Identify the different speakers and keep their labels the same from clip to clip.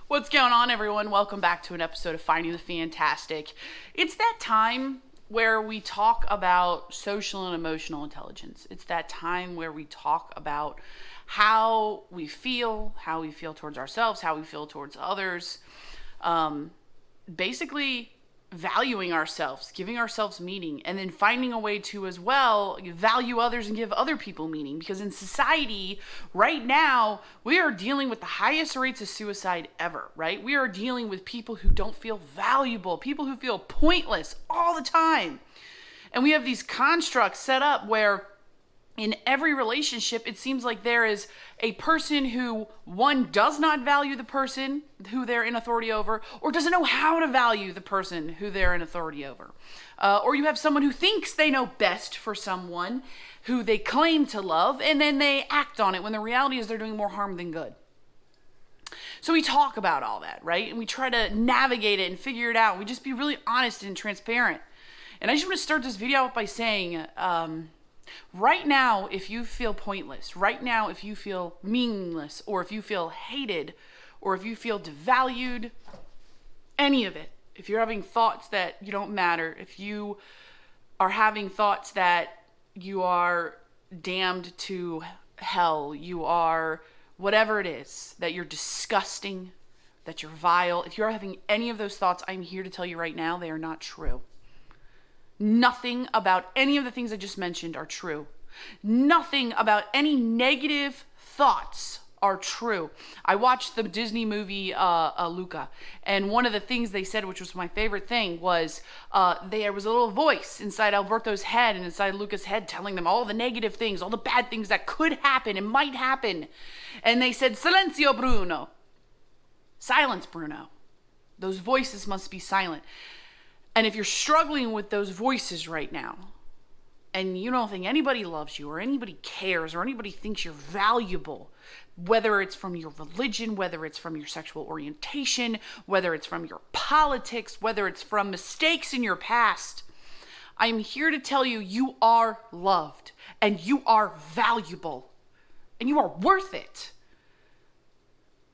Speaker 1: What's going on, everyone? Welcome back to an episode of Finding the Fantastic. It's that time where we talk about social and emotional intelligence. It's that time where we talk about how we feel towards ourselves, how we feel towards others. Basically, valuing ourselves, giving ourselves meaning, and then finding a way to as well value others and give other people meaning. Because in society right now, we are dealing with the highest rates of suicide ever, right? We are dealing with people who don't feel valuable, people who feel pointless all the time. And we have these constructs set up where in every relationship, it seems like there is a person who, one, does not value the person who they're in authority over, or doesn't know how to value the person who they're in authority over. Or you have someone who thinks they know best for someone who they claim to love, and then they act on it when the reality is they're doing more harm than good. So we talk about all that, right? And we try to navigate it and figure it out. We just be really honest and transparent. And I just want to start this video out by saying, right now, if you feel pointless, right now, if you feel meaningless, or if you feel hated, or if you feel devalued, any of it, if you're having thoughts that you don't matter, if you are having thoughts that you are damned to hell, you are whatever it is, that you're disgusting, that you're vile, if you're having any of those thoughts, I'm here to tell you right now, they are not true. Nothing about any of the things I just mentioned are true. Nothing about any negative thoughts are true. I watched the Disney movie Luca, and one of the things they said, which was my favorite thing, was there was a little voice inside Alberto's head and inside Luca's head telling them all the negative things, all the bad things that could happen and might happen. And they said, "Silenzio, Bruno." Silence, Bruno. Those voices must be silent. And if you're struggling with those voices right now, and you don't think anybody loves you or anybody cares or anybody thinks you're valuable, whether it's from your religion, whether it's from your sexual orientation, whether it's from your politics, whether it's from mistakes in your past, I'm here to tell you, you are loved and you are valuable and you are worth it.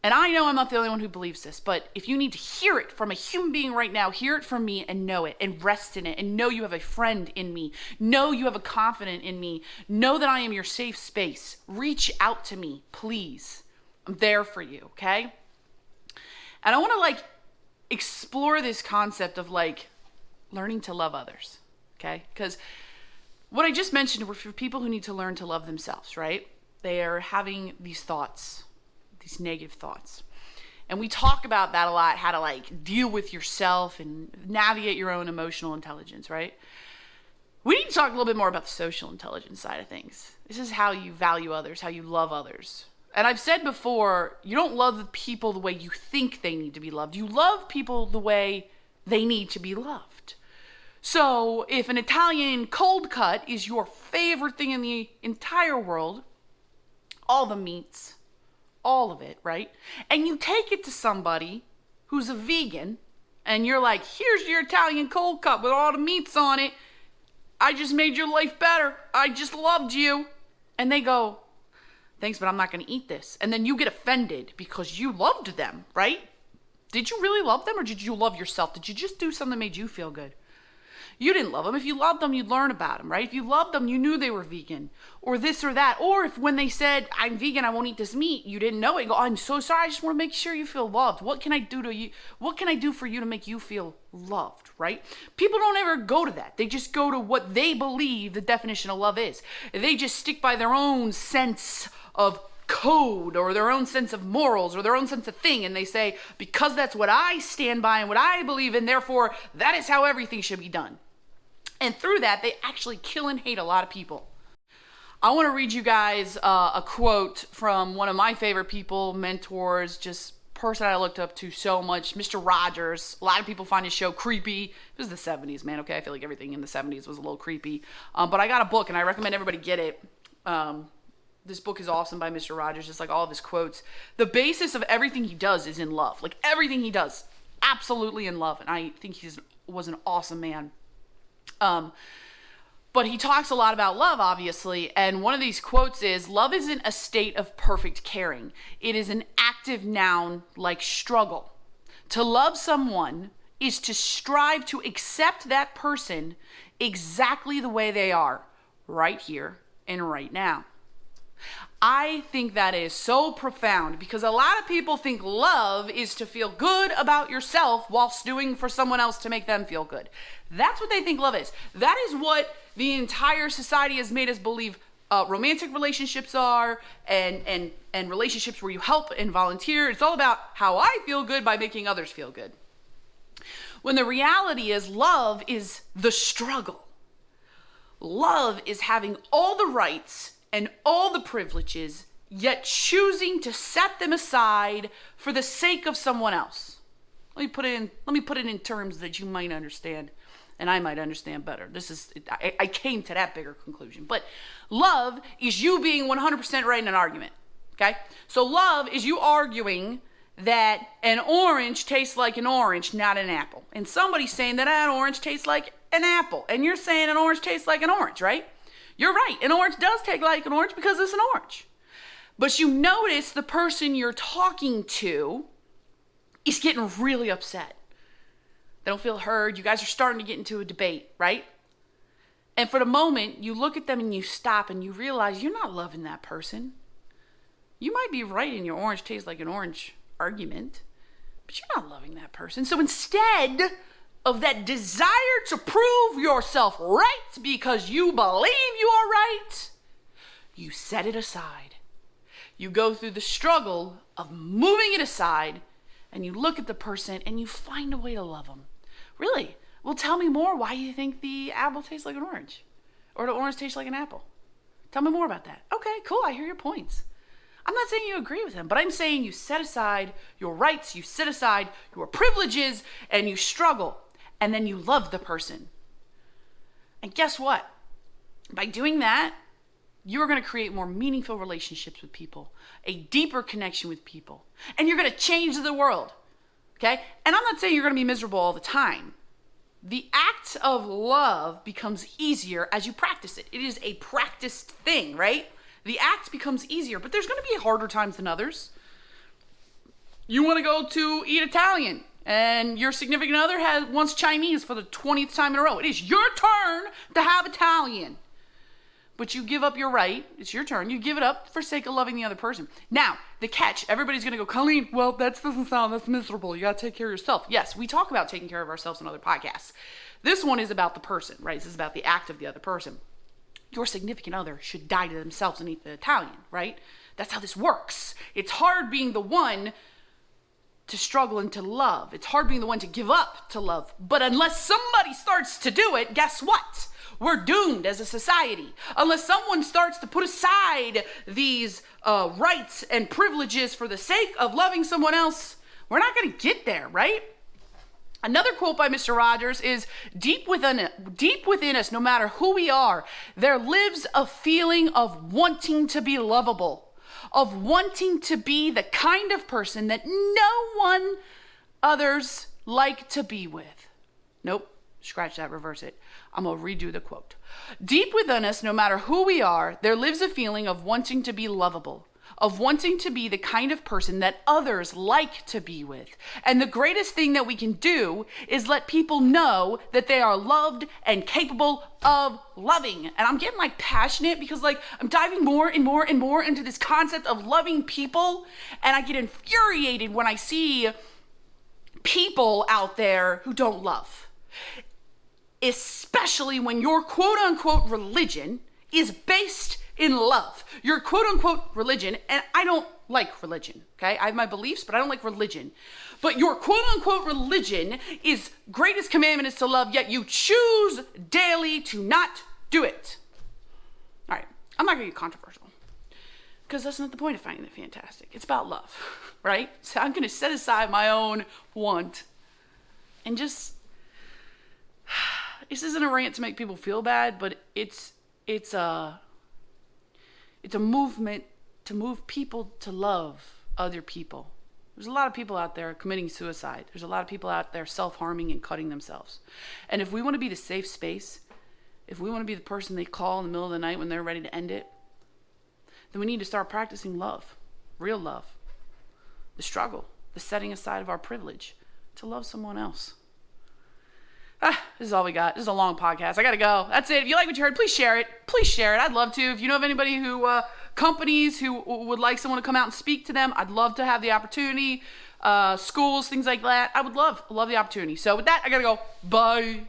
Speaker 1: And I know I'm not the only one who believes this, but if you need to hear it from a human being right now, hear it from me and know it and rest in it and know you have a friend in me. Know you have a confidant in me. Know that I am your safe space. Reach out to me, please. I'm there for you, okay? And I want to explore this concept of learning to love others, okay? Because what I just mentioned were for people who need to learn to love themselves, right? They are having these thoughts, these negative thoughts. And we talk about that a lot, how to deal with yourself and navigate your own emotional intelligence, right? We need to talk a little bit more about the social intelligence side of things. This is how you value others, how you love others. And I've said before, you don't love people the way you think they need to be loved. You love people the way they need to be loved. So if an Italian cold cut is your favorite thing in the entire world, all the meats, all of it, right? And you take it to somebody who's a vegan and you're like, here's your Italian cold cut with all the meats on it. I just made your life better. I just loved you. And they go, thanks, but I'm not going to eat this. And then you get offended because you loved them, right? Did you really love them or did you love yourself? Did you just do something that made you feel good? You didn't love them. If you loved them, you'd learn about them, right? If you loved them, you knew they were vegan or this or that. Or if when they said, I'm vegan, I won't eat this meat, you didn't know it. You go, I'm so sorry. I just want to make sure you feel loved. What can I do to you? What can I do for you to make you feel loved, right? People don't ever go to that. They just go to what they believe the definition of love is. They just stick by their own sense of code or their own sense of morals or their own sense of thing, and they say, because that's what I stand by and what I believe in, therefore that is how everything should be done. And through that, they actually kill and hate a lot of people. I want to read you guys a quote from one of my favorite people, mentors, just person I looked up to so much, Mr. Rogers. A lot of people find his show creepy. It was the 70s, man, okay? I feel like everything in the 70s was a little creepy. But I got a book, and I recommend everybody get it. This book is awesome by Mr. Rogers, just like all of his quotes. The basis of everything he does is in love. Like, everything he does, absolutely in love. And I think he was an awesome man. But he talks a lot about love, obviously, and one of these quotes is, love isn't a state of perfect caring. It is an active noun like struggle. To love someone is to strive to accept that person exactly the way they are, right here and right now. I think that is so profound because a lot of people think love is to feel good about yourself whilst doing for someone else to make them feel good. That's what they think love is. That is what the entire society has made us believe romantic relationships are, and relationships where you help and volunteer. It's all about how I feel good by making others feel good. When the reality is love is the struggle. Love is having all the rights and all the privileges, yet choosing to set them aside for the sake of someone else. Let me put it in terms that you might understand, and I might understand better. I came to that bigger conclusion. But love is you being 100% right in an argument, okay? So love is you arguing that an orange tastes like an orange, not an apple. And somebody's saying that an orange tastes like an apple, and you're saying an orange tastes like an orange, right? You're right. An orange does taste like an orange because it's an orange. But you notice the person you're talking to is getting really upset. They don't feel heard. You guys are starting to get into a debate, right? And for the moment, you look at them and you stop and you realize you're not loving that person. You might be right in your orange tastes like an orange argument, but you're not loving that person. So instead of that desire to prove yourself right because you believe you are right, you set it aside. You go through the struggle of moving it aside, and you look at the person and you find a way to love them. Really? Well, tell me more why you think the apple tastes like an orange or the orange tastes like an apple. Tell me more about that. Okay, cool. I hear your points. I'm not saying you agree with him, but I'm saying you set aside your rights, you set aside your privileges, and you struggle. And then you love the person. And guess what? By doing that, you're going to create more meaningful relationships with people, a deeper connection with people, and you're going to change the world. Okay? And I'm not saying you're going to be miserable all the time. The act of love becomes easier as you practice it. It is a practiced thing, right? The act becomes easier, but there's going to be harder times than others. You want to go to eat Italian, and your significant other wants Chinese for the 20th time in a row. It is your turn to have Italian. But you give up your right. It's your turn. You give it up for sake of loving the other person. Now, the catch. Everybody's going to go, Colleen, well, that's miserable. You got to take care of yourself. Yes, we talk about taking care of ourselves in other podcasts. This one is about the person, right? This is about the act of the other person. Your significant other should die to themselves and eat the Italian, right? That's how this works. It's hard being the one to struggle and to love. It's hard being the one to give up to love. But unless somebody starts to do it, guess what? We're doomed as a society. Unless someone starts to put aside these rights and privileges for the sake of loving someone else, we're not going to get there, right? Another quote by Mr. Rogers is, deep within us, no matter who we are, there lives a feeling of wanting to be lovable, of wanting to be the kind of person that no one others like to be with. Nope, scratch that, reverse it. I'm going to redo the quote. Deep within us, no matter who we are, there lives a feeling of wanting to be lovable, of wanting to be the kind of person that others like to be with. And the greatest thing that we can do is let people know that they are loved and capable of loving. And I'm getting passionate because I'm diving more and more and more into this concept of loving people. And I get infuriated when I see people out there who don't love. Especially when your quote unquote religion is based in love. Your quote unquote religion, and I don't like religion, okay? I have my beliefs, but I don't like religion. But your quote unquote religion is greatest commandment is to love, yet you choose daily to not do it. All right, I'm not gonna get controversial because that's not the point of finding it fantastic. It's about love, right? So I'm gonna set aside my own want and just, this isn't a rant to make people feel bad, but it's a movement to move people to love other people. There's a lot of people out there committing suicide. There's a lot of people out there self-harming and cutting themselves. And if we want to be the safe space if we want to be the person they call in the middle of the night when they're ready to end it, then we need to start practicing love, real love, the struggle, the setting aside of our privilege to love someone else. This is all we got. This is a long podcast. I gotta go. That's it. If you like what you heard, please share it. Please share it. I'd love to. If you know of anybody who, companies who would like someone to come out and speak to them, I'd love to have the opportunity. Schools, things like that. I would love the opportunity. So with that, I gotta go. Bye.